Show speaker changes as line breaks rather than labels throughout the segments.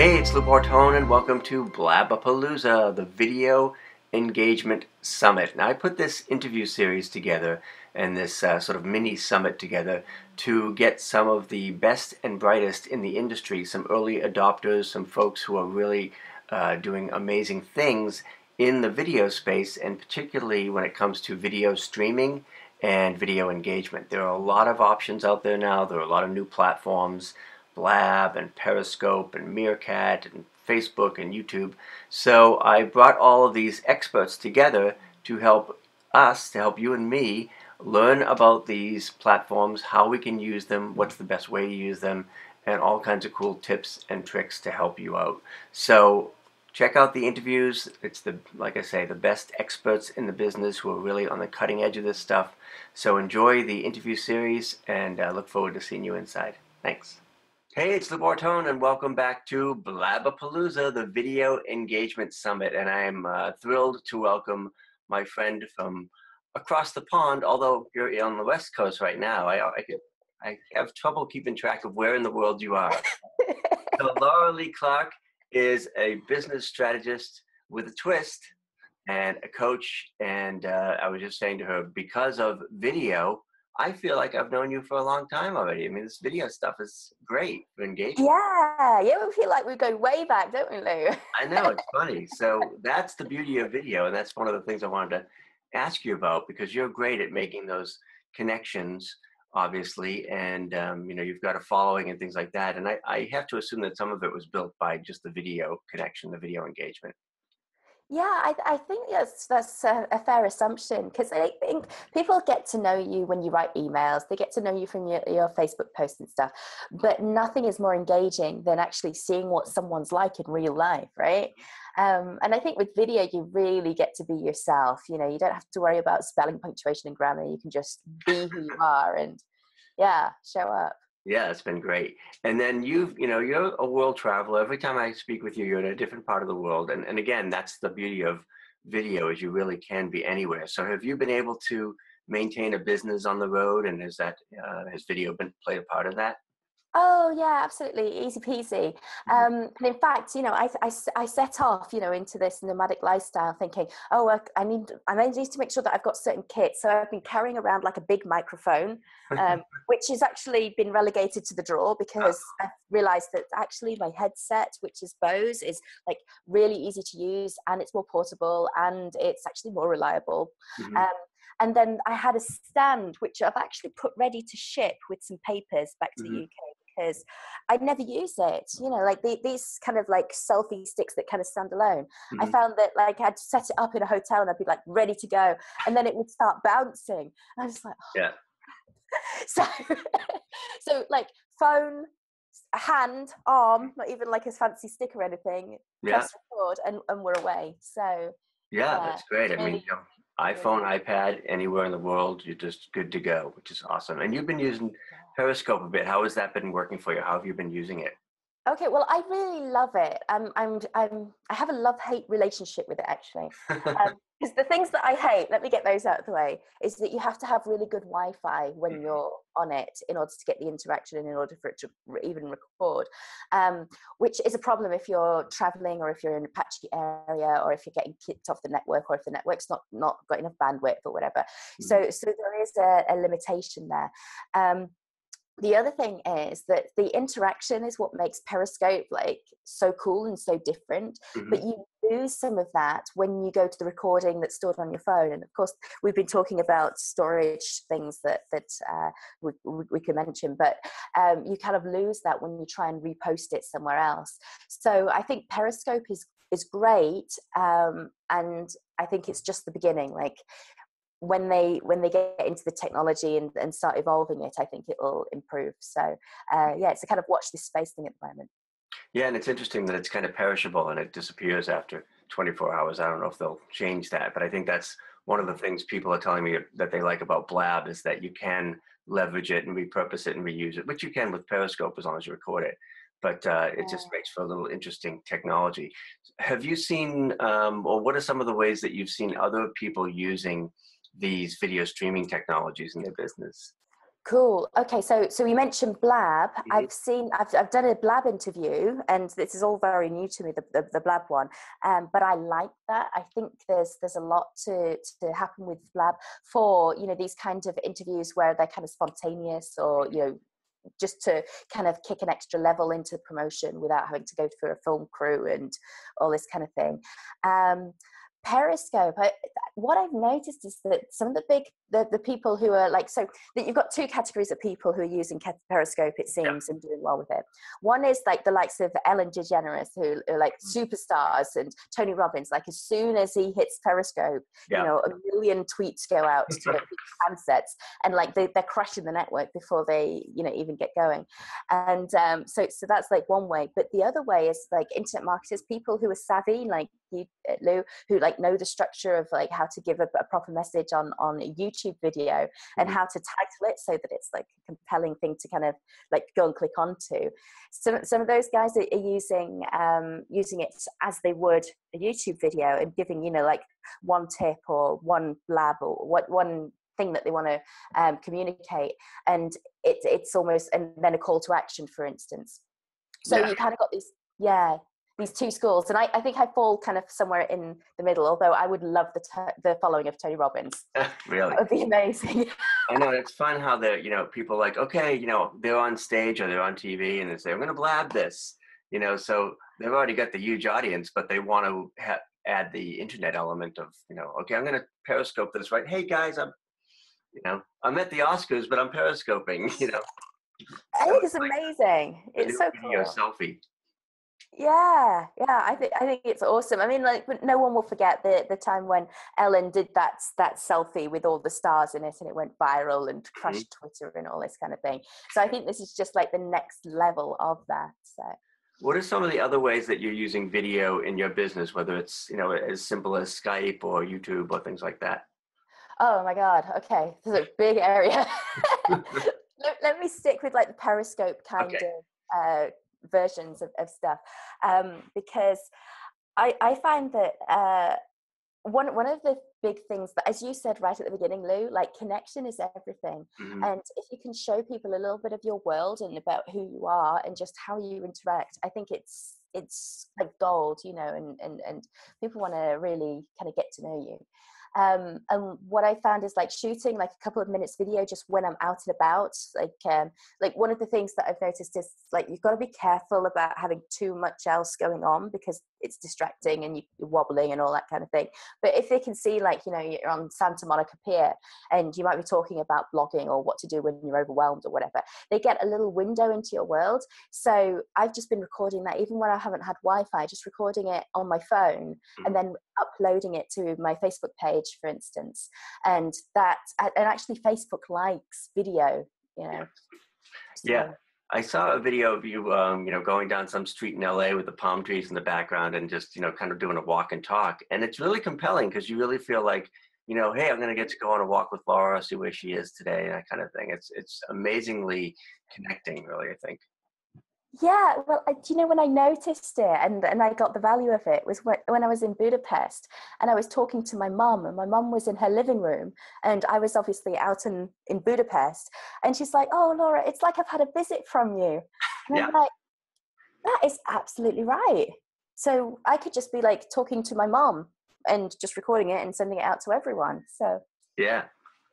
Hey, it's Bortone and welcome to Blabaoalooza, the Video Engagement Summit. Now, I put this interview series together and this sort of mini summit together to get some of the best and brightest in the industry, some early adopters, some folks who are really doing amazing things in the video space, and particularly when it comes to video streaming and video engagement. There are a lot of options out there now. There are a lot of new platforms. Blab and Periscope and Meerkat and Facebook and YouTube. So I brought all of these experts together to help us, to help you and me, learn about these platforms, how we can use them, what's the best way to use them, and all kinds of cool tips and tricks to help you out. So check out the interviews. It's like I say, the best experts in the business who are really on the cutting edge of this stuff. So enjoy the interview series and look forward to seeing you inside. Thanks. Hey, it's Bortone and welcome back to Blabaoalooza, the Video Engagement Summit. And I am thrilled to welcome my friend from across the pond, although you're on the West Coast right now. I have trouble keeping track of where in the world you are. So Leigh Clarke is a business strategist with a twist and a coach. And I was just saying to her, because of video, I feel like I've known you for a long time already. I mean, this video stuff is great for engagement.
Yeah, we feel like we go way back, don't we, Lou?
I know, it's funny. So that's the beauty of video, and that's one of the things I wanted to ask you about, because you're great at making those connections, obviously, and you've got a following and things like that. And I have to assume that some of it was built by just the video connection, the video engagement.
Yeah, I think that's a fair assumption, because I think people get to know you when you write emails. They get to know you from your Facebook posts and stuff, but nothing is more engaging than actually seeing what someone's like in real life, right? And I think with video, you really get to be yourself. You don't have to worry about spelling, punctuation, and grammar. You can just be who you are and, yeah, show up.
Yeah, it's been great. And then you're a world traveler. Every time I speak with you, you're in a different part of the world. And again, that's the beauty of video, is you really can be anywhere. So have you been able to maintain a business on the road, and has video been played a part of that?
Oh yeah, absolutely, easy peasy. And in fact, I set off, into this nomadic lifestyle, thinking, oh, I need to make sure that I've got certain kits. So I've been carrying around like a big microphone, which has actually been relegated to the drawer, because I've realised that actually my headset, which is Bose, is like really easy to use, and it's more portable, and it's actually more reliable.
Mm-hmm.
And then I had a stand, which I've actually put ready to ship with some papers back to the UK, because I'd never use it. Like these kind of like selfie sticks that kind of stand alone.
Mm-hmm.
I found that like I'd set it up in a hotel and I'd be like ready to go, and then it would start bouncing. And I was like, oh.
Yeah.
So like phone, hand, arm, not even like a fancy stick or anything. Press record, and we're away. So
yeah, that's great. I
really,
mean, iPhone, iPad, anywhere in the world, you're just good to go, which is awesome. And you've been using Periscope a bit. How has that been working for you? How have you been using it?
Okay, well, I really love it. I have a love-hate relationship with it, actually. Because the things that I hate, let me get those out of the way, is that you have to have really good Wi-Fi when you're on it in order to get the interaction and in order for it to even record, which is a problem if you're traveling, or if you're in a patchy area, or if you're getting kicked off the network, or if the network's not got enough bandwidth or whatever. So there is a limitation there. The other thing is that the interaction is what makes Periscope like so cool and so different, but you lose some of that when you go to the recording that's stored on your phone. And of course, we've been talking about storage things that we can mention, but you kind of lose that when you try and repost it somewhere else. So I think Periscope is great, and I think it's just the beginning. Like, when they get into the technology and start evolving it, I think it will improve. So it's a kind of watch this space thing at the moment.
Yeah, and it's interesting that it's kind of perishable and it disappears after 24 hours. I don't know if they'll change that, but I think that's one of the things people are telling me that they like about Blab, is that you can leverage it and repurpose it and reuse it, which you can with Periscope as long as you record it. But it just makes for a little interesting technology. Have you seen, or what are some of the ways that you've seen other people using these video streaming technologies in their business?
Cool. Okay, so you mentioned Blab.
Mhm.
I've done a Blab interview, and this is all very new to me, the Blab one. But I like that. I think there's a lot to happen with Blab for, you know, these kinds of interviews where they're kind of spontaneous, or, you know, just to kind of kick an extra level into promotion without having to go through a film crew and all this kind of thing. Periscope, what I've noticed is that some of the people who are like, so that you've got two categories of people who are using Periscope, it
Yeah.
seems, and doing well with it. One is like the likes of Ellen DeGeneres, who are like superstars, and Tony Robbins. Like, as soon as he hits Periscope,
Yeah.
you know, a million tweets go out to handsets, and like they're crashing the network before they, you know, even get going. And so that's like one way. But the other way is like internet marketers, people who are savvy, like you, Lou, who like know the structure of like how to give a proper message on a YouTube video, and how to title it so that it's like a compelling thing to kind of like go and click onto. Some of those guys are using it as they would a YouTube video, and giving, you know, like one tip or one blab or one thing that they want to communicate, and it's almost, and then a call to action, for instance. So you kind of got these two schools, and I think I fall kind of somewhere in the middle, although I would love the following of Tony Robbins.
Really?
That would be amazing.
I know, it's fun how you know, people like, okay, you know, they're on stage or they're on TV and they say, I'm going to blab this, you know, so they've already got the huge audience, but they want to add the internet element of, you know, okay, I'm going to Periscope this, right? Hey guys, I'm at the Oscars, but I'm Periscoping, you know.
I
So
think it's amazing. It's so
video
cool.
selfie.
Yeah, I think it's awesome. I mean, like, no one will forget the time when Ellen did that selfie with all the stars in it, and it went viral and crashed Twitter and all this kind of thing. So I think this is just like the next level of that. So,
what are some of the other ways that you're using video in your business, whether it's, you know, as simple as Skype or YouTube or things like that?
oh my God, okay, this is a big area. Let me stick with like the Periscope kind of versions of stuff, because I find that one of the big things that, as you said right at the beginning, Lou, like, connection is everything. And if you can show people a little bit of your world and about who you are and just how you interact, I think it's like gold, you know, and people want to really kind of get to know you. And what I found is like shooting like a couple of minutes video just when I'm out and about. Like one of the things that I've noticed is like you've got to be careful about having too much else going on, because it's distracting and you're wobbling and all that kind of thing. But if they can see, like, you know, you're on Santa Monica Pier and you might be talking about blogging or what to do when you're overwhelmed or whatever, they get a little window into your world. So I've just been recording that, even when I haven't had Wi-Fi, just recording it on my phone and then uploading it to my Facebook page, for instance. And actually Facebook likes video, you know.
Yeah. I saw a video of you, you know, going down some street in LA with the palm trees in the background and just, you know, kind of doing a walk and talk. And it's really compelling because you really feel like, you know, hey, I'm going to get to go on a walk with Laura, see where she is today, that kind of thing. It's amazingly connecting, really, I think.
Yeah, well, do you know, when I noticed it and I got the value of it was when I was in Budapest, and I was talking to my mum, and my mum was in her living room, and I was obviously out in Budapest, and she's like, oh, Laura, it's like I've had a visit from you. And I'm like, that is absolutely right. So I could just be like talking to my mum and just recording it and sending it out to everyone. So
yeah,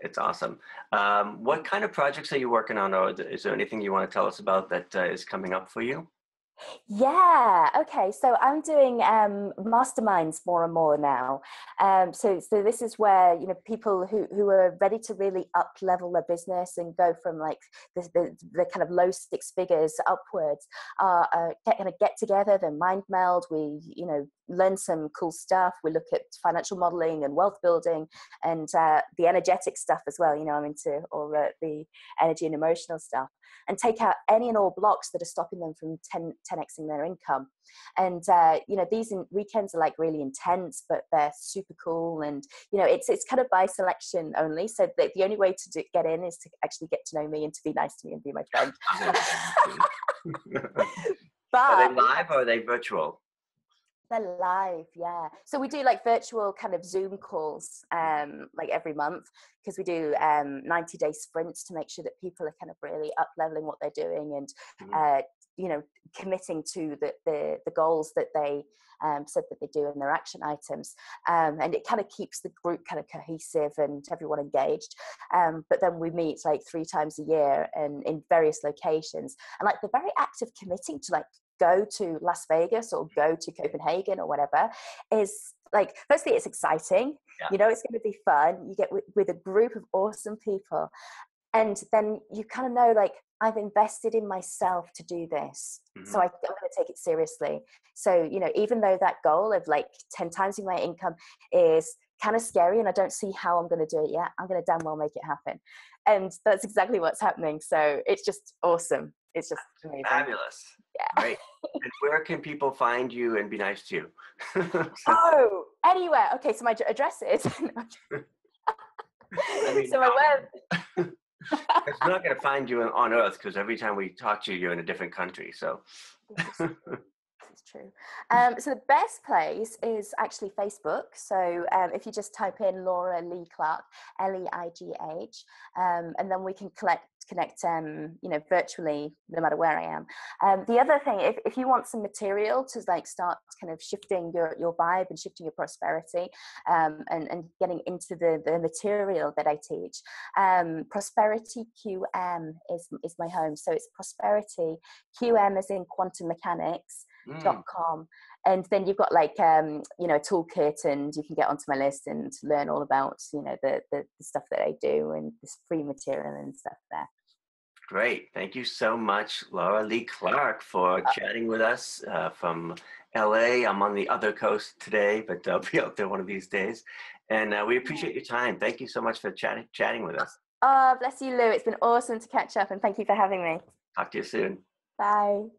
it's awesome. What kind of projects are you working on, or is there anything you want to tell us about that is coming up for you?
Yeah. Okay. So I'm doing masterminds more and more now. So this is where, you know, people who are ready to really up level their business and go from like the kind of low six figures upwards, get together, then mind meld. We, you know, learn some cool stuff. We look at financial modeling and wealth building and the energetic stuff as well. You know, I'm into all the energy and emotional stuff, and take out any and all blocks that are stopping them from 10xing their income. And you know, these weekends are like really intense, but they're super cool. And you know, it's kind of by selection only, so that the only way to get in is to actually get to know me and to be nice to me and be my friend.
Are
But
they live or are they virtual?
They're live, yeah. So we do like virtual kind of Zoom calls, like every month, because we do 90-day sprints to make sure that people are kind of really up leveling what they're doing and, you know, committing to the goals that they said that they do in their action items. And it kind of keeps the group kind of cohesive and everyone engaged. But then we meet like 3 times a year and in various locations. And like the very act of committing to like go to Las Vegas or go to Copenhagen or whatever is like, firstly, it's exciting.
Yeah.
You know, it's going to be fun. You get with a group of awesome people. And then you kind of know, like, I've invested in myself to do this. So I'm going to take it seriously. So, you know, even though that goal of like 10 times my income is kind of scary and I don't see how I'm going to do it yet, I'm going to damn well make it happen. And that's exactly what's happening. So it's just awesome. It's just amazing.
Fabulous.
Yeah.
Great. And where can people find you and be nice to you?
Oh, anywhere. Okay, so my address is...
I mean,
so my web...
it's not going to find you on Earth because every time we talk to you, you're in a different country. So
it's true. So the best place is actually Facebook. So if you just type in Laura Leigh Clarke, Leigh, and then we can connect, you know, virtually, no matter where I am. The other thing, if you want some material to like start kind of shifting your vibe and shifting your prosperity, and getting into the material that I teach, Prosperity QM is my home. So it's Prosperity QM as in quantum mechanics.com. And then you've got like you know, a toolkit, and you can get onto my list and learn all about, you know, the stuff that I do and this free material and stuff there.
Great. Thank you so much, Laura Leigh Clarke, for chatting with us from LA. I'm on the other coast today, but I'll be out there one of these days. And we appreciate your time. Thank you so much for chatting with us.
Oh, bless you, Lou. It's been awesome to catch up, and thank you for having me.
Talk to you soon.
Bye.